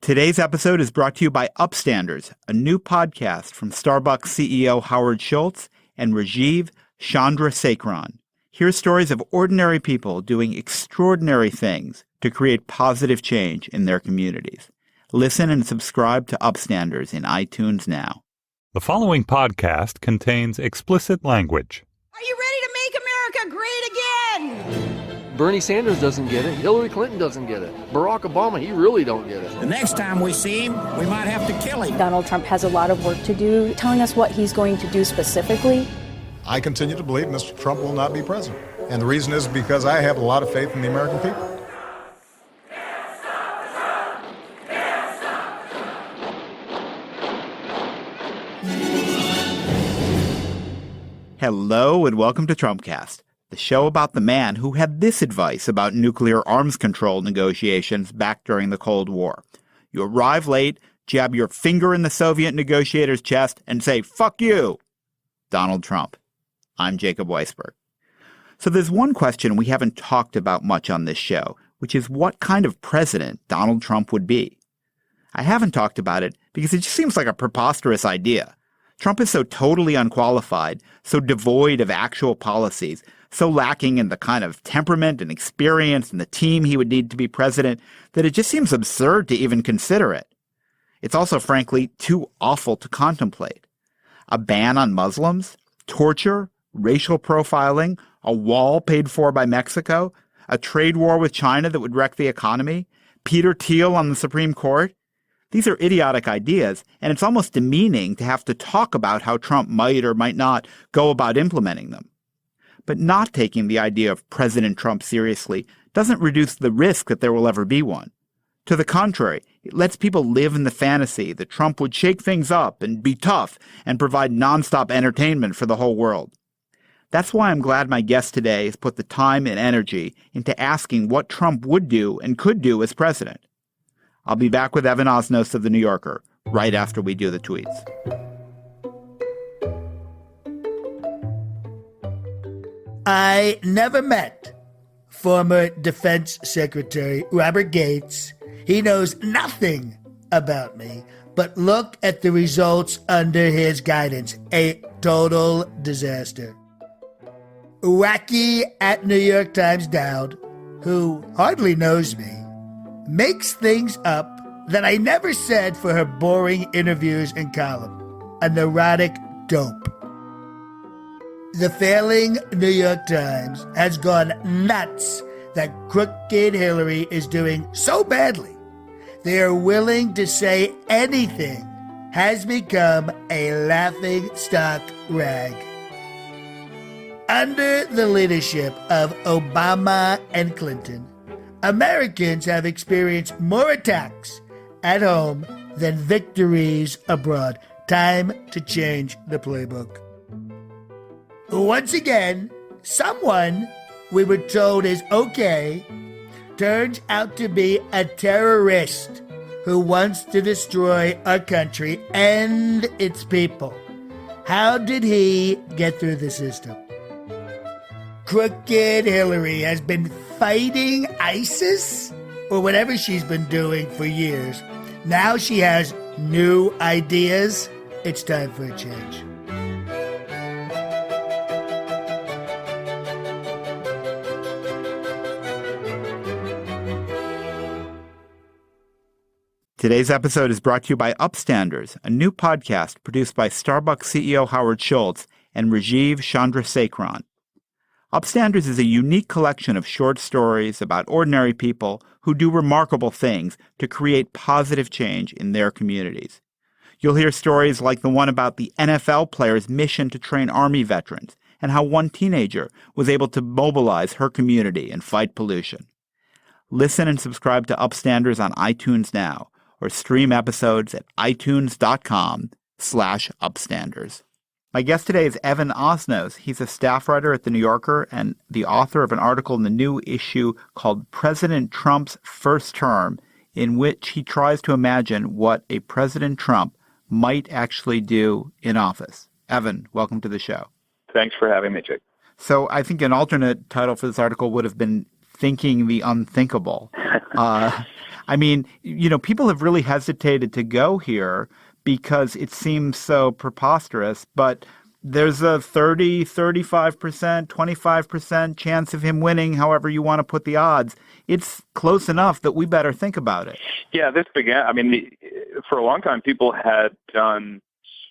Today's episode is brought to you by Upstanders, a new podcast from Starbucks CEO Howard Schultz and Rajiv Chandrasekaran. Here's stories of ordinary people doing extraordinary things to create positive change in their communities. Listen and subscribe to Upstanders in iTunes now. The following podcast contains explicit language. Are you ready to make America great again? Bernie Sanders doesn't get it. Hillary Clinton doesn't get it. Barack Obama, he really don't get it. The next time we see him, we might have to kill him. Donald Trump has a lot of work to do, telling us what he's going to do specifically. I continue to believe Mr. Trump will not be president. And the reason is because I have a lot of faith in the American people. Hello and welcome to Trumpcast, the show about the man who had this advice about nuclear arms control negotiations back during the Cold War. You arrive late, jab your finger in the Soviet negotiator's chest, and say, "Fuck you!" Donald Trump. I'm Jacob Weisberg. So there's one question we haven't talked about much on this show, which is what kind of president Donald Trump would be. I haven't talked about it because it just seems like a preposterous idea. Trump is so totally unqualified, so devoid of actual policies, so lacking in the kind of temperament and experience and the team he would need to be president that it just seems absurd to even consider it. It's also, frankly, too awful to contemplate. A ban on Muslims, torture, racial profiling, a wall paid for by Mexico, a trade war with China that would wreck the economy, Peter Thiel on the Supreme Court. These are idiotic ideas, and it's almost demeaning to have to talk about how Trump might or might not go about implementing them. But not taking the idea of President Trump seriously doesn't reduce the risk that there will ever be one. To the contrary, it lets people live in the fantasy that Trump would shake things up and be tough and provide nonstop entertainment for the whole world. That's why I'm glad my guest today has put the time and energy into asking what Trump would do and could do as president. I'll be back with Evan Osnos of The New Yorker right after we do the tweets. I never met former Defense Secretary Robert Gates. He knows nothing about me, but look at the results under his guidance. A total disaster. Wacky at New York Times Dowd, who hardly knows me, makes things up that I never said for her boring interviews and column. A neurotic dope. The failing New York Times has gone nuts that crooked Hillary is doing so badly. They are willing to say anything, has become a laughingstock rag. Under the leadership of Obama and Clinton, Americans have experienced more attacks at home than victories abroad. Time to change the playbook. Once again, someone we were told is okay turns out to be a terrorist who wants to destroy our country and its people. How did he get through the system? Crooked Hillary has been fighting ISIS or whatever she's been doing for years. Now she has new ideas. It's time for a change. Today's episode is brought to you by Upstanders, a new podcast produced by Starbucks CEO Howard Schultz and Rajiv Chandrasekaran. Upstanders is a unique collection of short stories about ordinary people who do remarkable things to create positive change in their communities. You'll hear stories like the one about the NFL player's mission to train Army veterans and how one teenager was able to mobilize her community and fight pollution. Listen and subscribe to Upstanders on iTunes now, or stream episodes at itunes.com/upstanders. My guest today is Evan Osnos. He's a staff writer at The New Yorker and the author of an article in the new issue called President Trump's First Term, in which he tries to imagine what a President Trump might actually do in office. Evan, welcome to the show. Thanks for having me, Jake. So I think an alternate title for this article would have been Thinking the Unthinkable. I mean, people have really hesitated to go here because it seems so preposterous, but there's a 30, 35%, 25% chance of him winning, however you want to put the odds. It's close enough that we better think about it. Yeah, this began, for a long time, people had done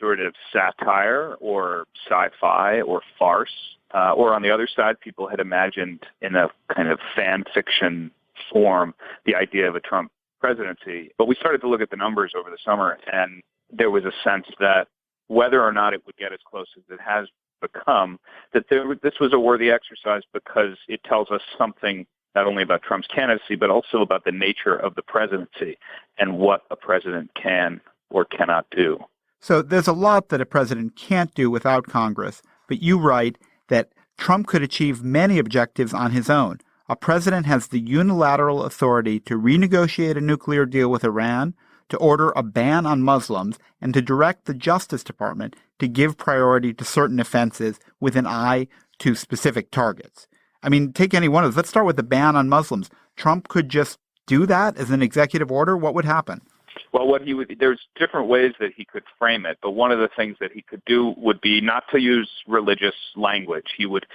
sort of satire or sci-fi or farce, or on the other side, people had imagined in a kind of fan fiction form the idea of a Trump presidency. But we started to look at the numbers over the summer, and there was a sense that whether or not it would get as close as it has become, that this was a worthy exercise because it tells us something not only about Trump's candidacy, but also about the nature of the presidency and what a president can or cannot do. So there's a lot that a president can't do without Congress, but you write that Trump could achieve many objectives on his own. A president has the unilateral authority to renegotiate a nuclear deal with Iran, to order a ban on Muslims, and to direct the Justice Department to give priority to certain offenses with an eye to specific targets. I mean, take any one of those. Let's start with the ban on Muslims. Trump could just do that as an executive order. What would happen? Well, there's different ways that he could frame it, but one of the things that he could do would be not to use religious language. He would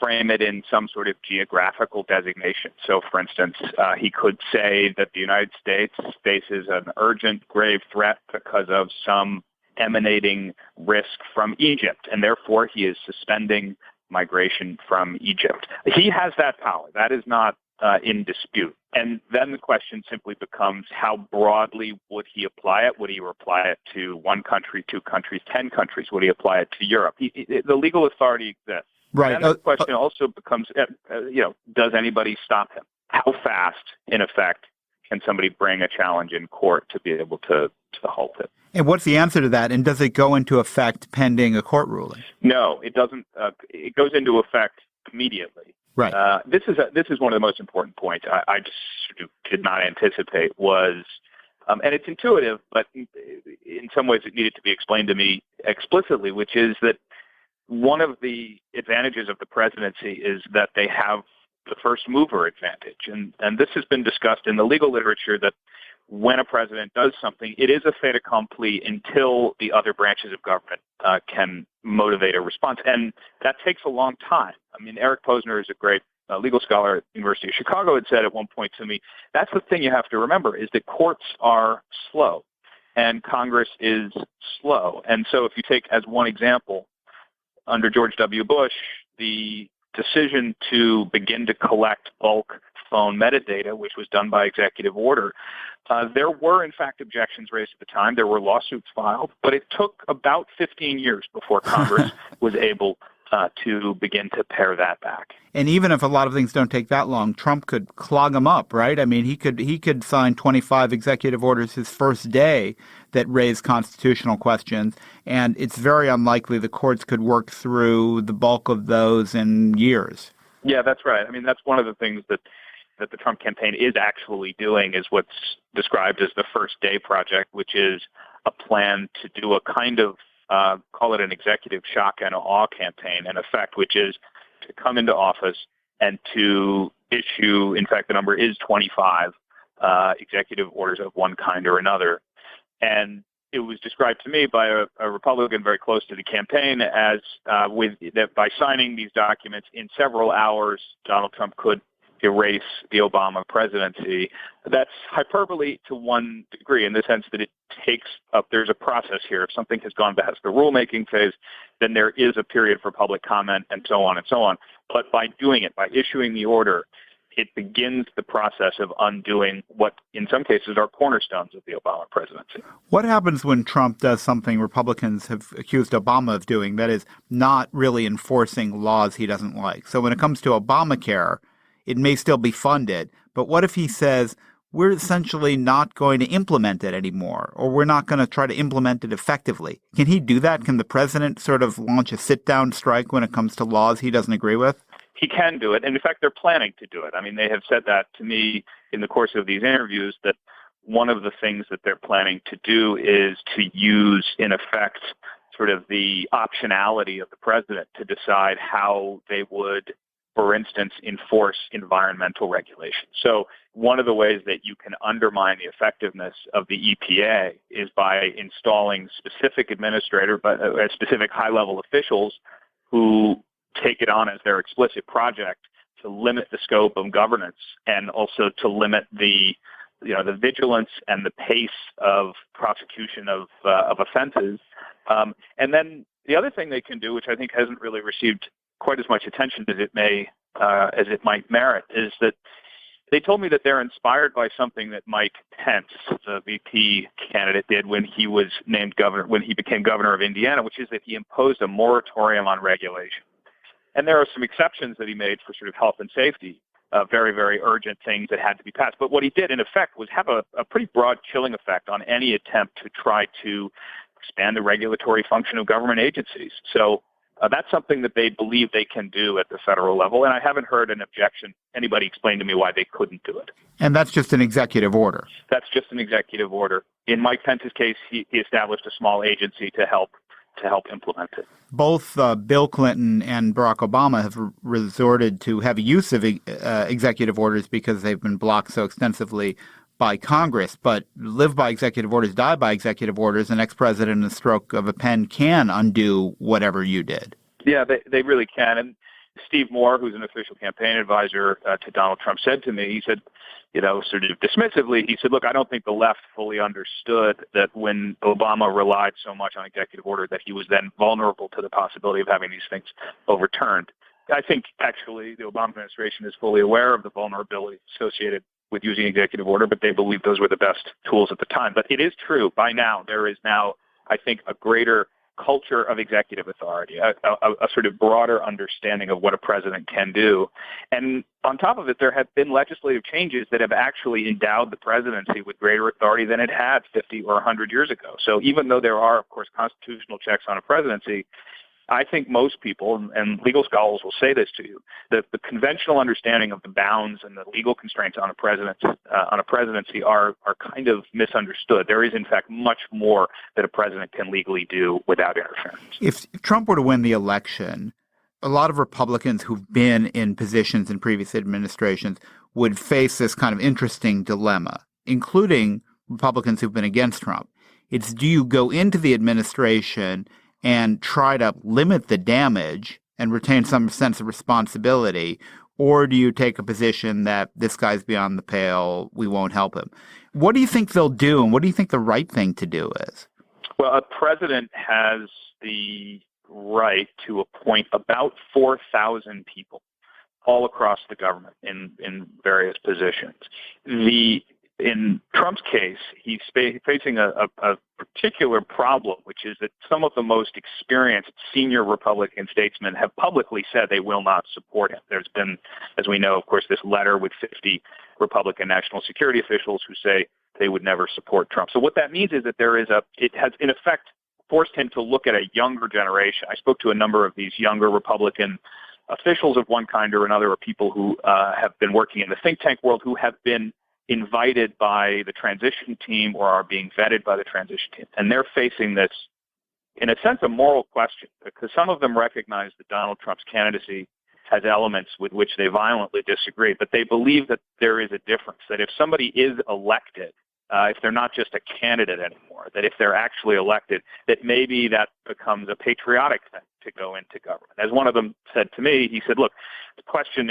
frame it in some sort of geographical designation. So, for instance, he could say that the United States faces an urgent, grave threat because of some emanating risk from Egypt, and therefore he is suspending migration from Egypt. He has that power. That is not in dispute. And then the question simply becomes, how broadly would he apply it? Would he apply it to one country, 2 countries, 10 countries? Would he apply it to Europe? The legal authority exists. Right. And the question also becomes, does anybody stop him? How fast, in effect, can somebody bring a challenge in court to be able to halt it? And what's the answer to that? And does it go into effect pending a court ruling? No, it doesn't. It goes into effect immediately. Right. This is one of the most important points I just sort of did not anticipate was, and it's intuitive, but in some ways it needed to be explained to me explicitly, which is that one of the advantages of the presidency is that they have the first mover advantage. And this has been discussed in the legal literature that when a president does something, it is a fait accompli until the other branches of government can motivate a response. And that takes a long time. I mean, Eric Posner is a great legal scholar at the University of Chicago, had said at one point to me, that's the thing you have to remember, is that courts are slow and Congress is slow. And so if you take as one example, under George W. Bush, the decision to begin to collect bulk phone metadata, which was done by executive order, there were, in fact, objections raised at the time. There were lawsuits filed, but it took about 15 years before Congress was able to begin to pare that back. And even if a lot of things don't take that long, Trump could clog them up, right? I mean, he could sign 25 executive orders his first day that raise constitutional questions, and it's very unlikely the courts could work through the bulk of those in years. Yeah, that's right. I mean, that's one of the things that the Trump campaign is actually doing, is what's described as the first day project, which is a plan to do a kind of, call it an executive shock and awe campaign, in effect, which is to come into office and to issue, in fact, the number is 25 executive orders of one kind or another. And it was described to me by a Republican very close to the campaign as that by signing these documents in several hours, Donald Trump could erase the Obama presidency. That's hyperbole to one degree, in the sense that it takes up, there's a process here. If something has gone past the rulemaking phase, then there is a period for public comment and so on and so on. But by doing it, by issuing the order, it begins the process of undoing what, in some cases, are cornerstones of the Obama presidency. What happens when Trump does something Republicans have accused Obama of doing, that is, not really enforcing laws he doesn't like? So when it comes to Obamacare, it may still be funded, but what if he says, we're essentially not going to implement it anymore, or we're not going to try to implement it effectively? Can he do that? Can the president sort of launch a sit-down strike when it comes to laws he doesn't agree with? He can do it. And in fact, they're planning to do it. I mean, they have said that to me in the course of these interviews, that one of the things that they're planning to do is to use, in effect, sort of the optionality of the president to decide how they would for instance, enforce environmental regulation. So one of the ways that you can undermine the effectiveness of the EPA is by installing specific specific high-level officials who take it on as their explicit project to limit the scope of governance and also to limit the vigilance and the pace of prosecution of offenses. And then the other thing they can do, which I think hasn't really received quite as much attention as it might merit, is that they told me that they're inspired by something that Mike Pence, the VP candidate, did when he was named governor, when he became governor of Indiana, which is that he imposed a moratorium on regulation. And there are some exceptions that he made for sort of health and safety, very, very urgent things that had to be passed. But what he did, in effect, was have a pretty broad chilling effect on any attempt to try to expand the regulatory function of government agencies. So that's something that they believe they can do at the federal level. And I haven't heard an objection, anybody explain to me why they couldn't do it. And that's just an executive order. That's just an executive order. In Mike Pence's case, he established a small agency to help implement it. Both Bill Clinton and Barack Obama have resorted to heavy use of executive orders because they've been blocked so extensively by Congress. But live by executive orders, die by executive orders. An ex-president in the stroke of a pen can undo whatever you did. Yeah, they really can. And Steve Moore, who's an official campaign advisor to Donald Trump, said to me, he said, sort of dismissively, he said, look, I don't think the left fully understood that when Obama relied so much on executive order that he was then vulnerable to the possibility of having these things overturned. I think actually the Obama administration is fully aware of the vulnerability associated with using executive order, but they believe those were the best tools at the time. But it is true, by now, there is now, I think, a greater culture of executive authority, a sort of broader understanding of what a president can do. And on top of it, there have been legislative changes that have actually endowed the presidency with greater authority than it had 50 or 100 years ago. So even though there are, of course, constitutional checks on a presidency, I think most people, and legal scholars will say this to you, that the conventional understanding of the bounds and the legal constraints on a presidency are kind of misunderstood. There is, in fact, much more that a president can legally do without interference. If Trump were to win the election, a lot of Republicans who've been in positions in previous administrations would face this kind of interesting dilemma, including Republicans who've been against Trump. It's, do you go into the administration and try to limit the damage and retain some sense of responsibility, or do you take a position that this guy's beyond the pale, we won't help him? What do you think they'll do, and what do you think the right thing to do is? Well, a president has the right to appoint about 4,000 people all across the government in various positions. In Trump's case, he's facing a particular problem, which is that some of the most experienced senior Republican statesmen have publicly said they will not support him. There's been, as we know, of course, this letter with 50 Republican national security officials who say they would never support Trump. So what that means is that it has, in effect, forced him to look at a younger generation. I spoke to a number of these younger Republican officials of one kind or another, or people who have been working in the think tank world, who have been invited by the transition team or are being vetted by the transition team. And they're facing this, in a sense, a moral question, because some of them recognize that Donald Trump's candidacy has elements with which they violently disagree, but they believe that there is a difference, that if somebody is elected, if they're not just a candidate anymore, that if they're actually elected, that maybe that becomes a patriotic thing to go into government. As one of them said to me, he said, look, the question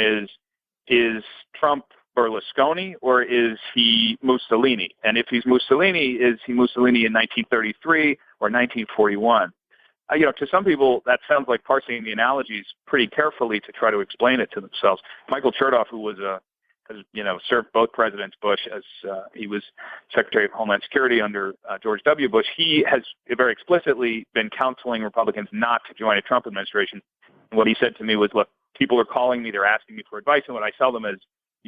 is Trump Berlusconi or is he Mussolini? And if he's Mussolini, is he Mussolini in 1933 or 1941? To some people, that sounds like parsing the analogies pretty carefully to try to explain it to themselves. Michael Chertoff, who has served both Presidents Bush as he was Secretary of Homeland Security under George W. Bush, he has very explicitly been counseling Republicans not to join a Trump administration. And what he said to me was, look, people are calling me, they're asking me for advice, and what I tell them is,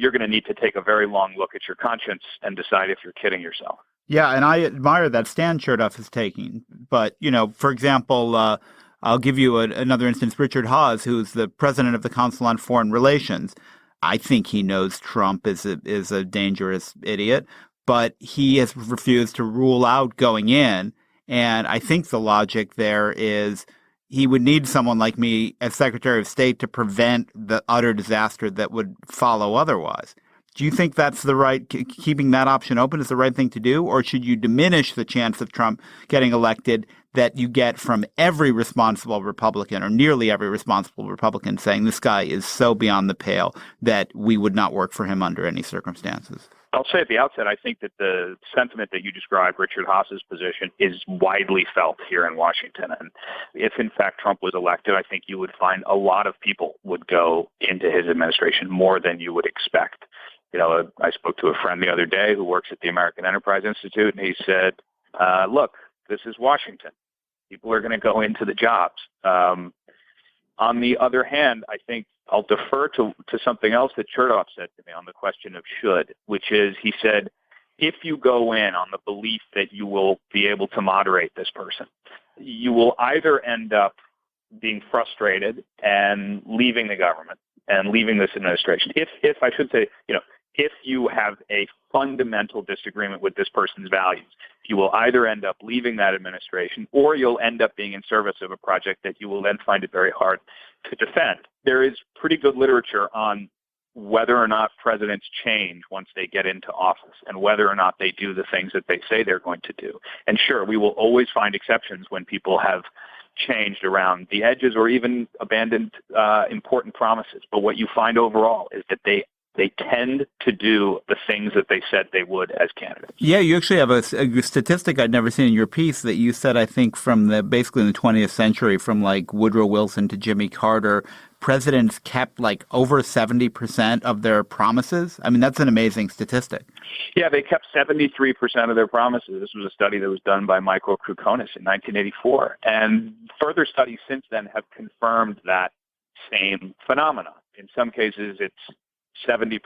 you're going to need to take a very long look at your conscience and decide if you're kidding yourself. Yeah, and I admire that stand Chertoff is taking. But, for example, I'll give you another instance. Richard Hawes, who's the president of the Council on Foreign Relations, I think he knows Trump is a dangerous idiot, but he has refused to rule out going in. And I think the logic there is he would need someone like me as Secretary of State to prevent the utter disaster that would follow otherwise. Do you think that's the right, keeping that option open is the right thing to do? Or should you diminish the chance of Trump getting elected that you get from every responsible Republican or nearly every responsible Republican saying this guy is so beyond the pale that we would not work for him under any circumstances? I'll say at the outset, I think that the sentiment that you described, Richard Haas's position, is widely felt here in Washington. And if, in fact, Trump was elected, I think you would find a lot of people would go into his administration more than you would expect. You know, I spoke to a friend the other day who works at the American Enterprise Institute, and he said, look, this is Washington. People are going to go into the jobs. On the other hand, I think I'll defer to something else that Chertoff said to me on the question of should, which is he said, if you go in on the belief that you will be able to moderate this person, you will either end up being frustrated and leaving the government and leaving this administration. If I should say, you know, if you have a fundamental disagreement with this person's values, you will either end up leaving that administration or you'll end up being in service of a project that you will then find it very hard to defend. There is pretty good literature on whether or not presidents change once they get into office and whether or not they do the things that they say they're going to do. And sure, we will always find exceptions when people have changed around the edges or even abandoned important promises. But what you find overall is that they tend to do the things that they said they would as candidates. Yeah, you actually have a statistic I'd never seen in your piece that you said, I think, from basically in the 20th century, from like Woodrow Wilson to Jimmy Carter, presidents kept like over 70% of their promises. I mean, that's an amazing statistic. Yeah, they kept 73% of their promises. This was a study that was done by Michael Krukonis in 1984. And further studies since then have confirmed that same phenomena. In some cases, it's 70%,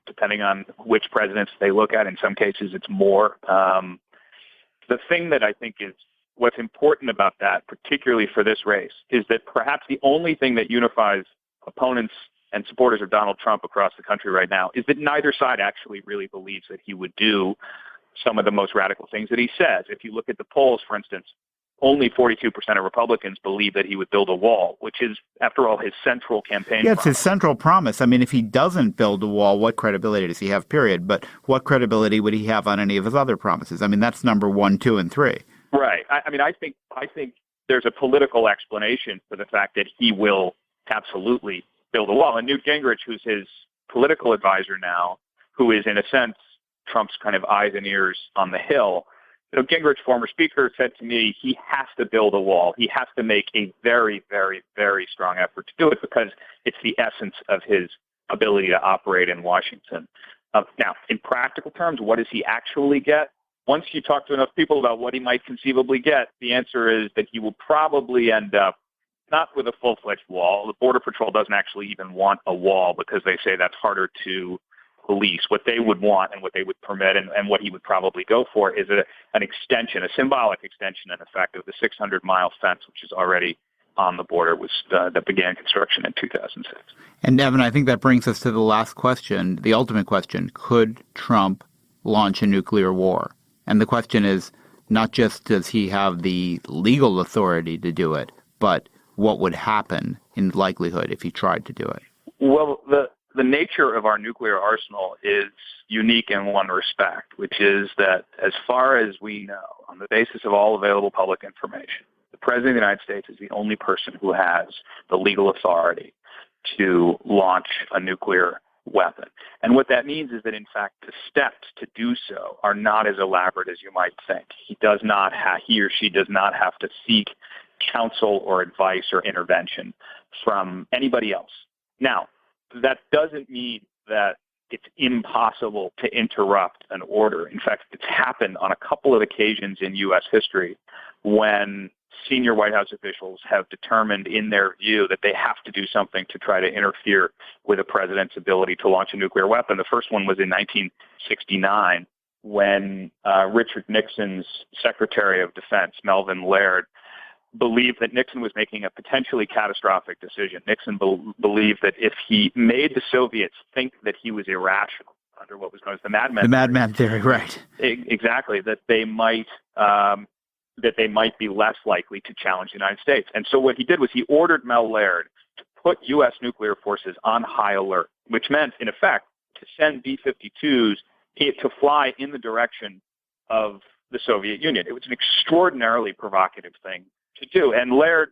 depending on which presidents they look at. In some cases, it's more. The thing that I think is what's important about that, particularly for this race, is that perhaps the only thing that unifies opponents and supporters of Donald Trump across the country right now is that neither side actually really believes that he would do some of the most radical things that he says. If you look at the polls, for instance, only 42% of Republicans believe that he would build a wall, which is, after all, his central campaign Yeah, it's promise. his central promise. I mean, if he doesn't build a wall, what credibility does he have, period? But what credibility would he have on any of his other promises? I mean, that's number 1, 2, and 3. Right. I think there's a political explanation for the fact that he will absolutely build a wall. And Newt Gingrich, who's his political advisor now, who is, in a sense, Trump's kind of eyes and ears on the Hill, you know, Gingrich, former speaker, said to me he has to build a wall. He has to make a very, very, very strong effort to do it because it's the essence of his ability to operate in Washington. Now, in practical terms, what does he actually get? Once you talk to enough people about what he might conceivably get, the answer is that he will probably end up not with a full-fledged wall. The Border Patrol doesn't actually even want a wall because they say that's harder to police. What they would want and what they would permit and what he would probably go for is an extension, a symbolic extension, in effect, of the 600-mile fence, which is already on the border, that began construction in 2006. And, Evan, I think that brings us to the last question, the ultimate question. Could Trump launch a nuclear war? And the question is not just does he have the legal authority to do it, but what would happen in likelihood if he tried to do it? Well, the nature of our nuclear arsenal is unique in one respect, which is that as far as we know, on the basis of all available public information, the President of the United States is the only person who has the legal authority to launch a nuclear weapon. And what that means is that, in fact, the steps to do so are not as elaborate as you might think. He or she does not have to seek counsel or advice or intervention from anybody else. Now, that doesn't mean that it's impossible to interrupt an order. In fact, it's happened on a couple of occasions in U.S. history when senior White House officials have determined in their view that they have to do something to try to interfere with a president's ability to launch a nuclear weapon. The first one was in 1969 when Richard Nixon's Secretary of Defense, Melvin Laird, believed that Nixon was making a potentially catastrophic decision. Nixon believed that if he made the Soviets think that he was irrational under what was known as the madman theory, right? Exactly, that they might that they might be less likely to challenge the United States. And so what he did was he ordered Mel Laird to put U.S. nuclear forces on high alert, which meant, in effect, to send B-52s to fly in the direction of the Soviet Union. It was an extraordinarily provocative thing to do. And Laird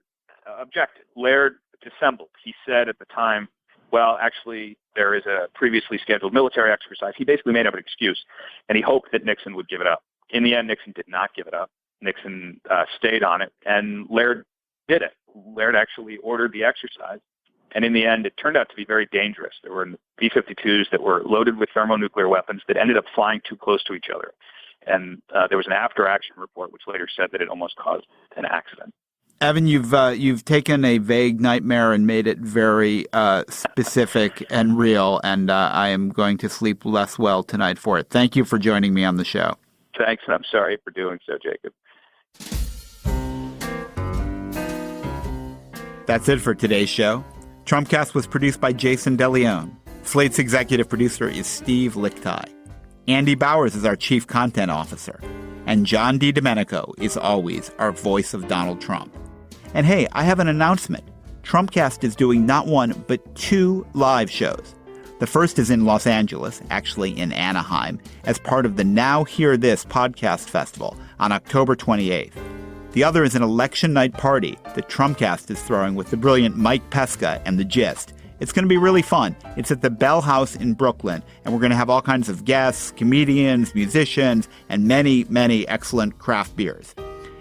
objected. Laird dissembled. He said at the time, well, actually, there is a previously scheduled military exercise. He basically made up an excuse, and he hoped that Nixon would give it up. In the end, Nixon did not give it up. Nixon stayed on it, and Laird did it. Laird actually ordered the exercise, and in the end, it turned out to be very dangerous. There were B-52s that were loaded with thermonuclear weapons that ended up flying too close to each other. And there was an after-action report which later said that it almost caused an accident. Evan, you've taken a vague nightmare and made it very specific and real, and I am going to sleep less well tonight for it. Thank you for joining me on the show. Thanks, and I'm sorry for doing so, Jacob. That's it for today's show. Trumpcast was produced by Jason DeLeon. Slate's executive producer is Steve Lickteig. Andy Bowers is our chief content officer. And John DiDomenico is always our voice of Donald Trump. And hey, I have an announcement. Trumpcast is doing not one, but 2 live shows. The first is in Los Angeles, actually in Anaheim, as part of the Now Hear This podcast festival on October 28th. The other is an election night party that Trumpcast is throwing with the brilliant Mike Pesca and The Gist. It's going to be really fun. It's at the Bell House in Brooklyn, and we're going to have all kinds of guests, comedians, musicians, and many, many excellent craft beers.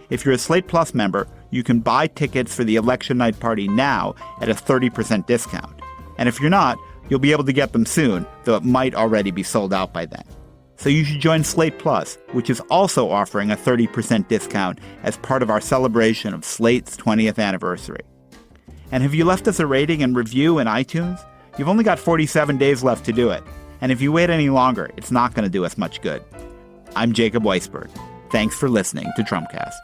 If you're a Slate Plus member, you can buy tickets for the election night party now at a 30% discount. And if you're not, you'll be able to get them soon, though it might already be sold out by then. So you should join Slate Plus, which is also offering a 30% discount as part of our celebration of Slate's 20th anniversary. And have you left us a rating and review in iTunes? You've only got 47 days left to do it. And if you wait any longer, it's not going to do us much good. I'm Jacob Weisberg. Thanks for listening to Trumpcast.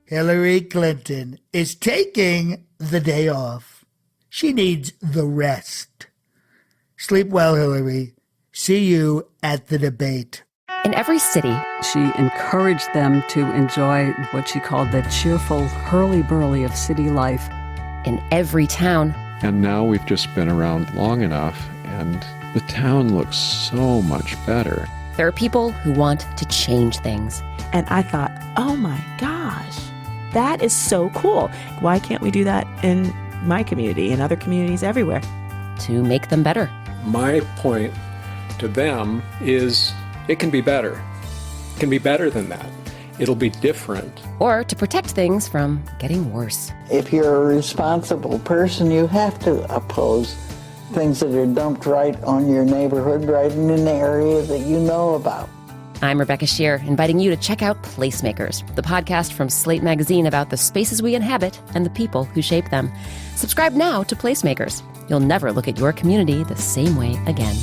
Hillary Clinton is taking the day off. She needs the rest. Sleep well, Hillary. See you at the debate. In every city, she encouraged them to enjoy what she called the cheerful hurly-burly of city life. In every town. And now we've just been around long enough, and the town looks so much better. There are people who want to change things. And I thought, oh my gosh, that is so cool. Why can't we do that in my community and other communities everywhere? To make them better. My point to them is it can be better. It can be better than that. It'll be different. Or to protect things from getting worse. If you're a responsible person, you have to oppose things that are dumped right on your neighborhood, right in an area that you know about. I'm Rebecca Shear, inviting you to check out Placemakers, the podcast from Slate Magazine about the spaces we inhabit and the people who shape them. Subscribe now to Placemakers. You'll never look at your community the same way again.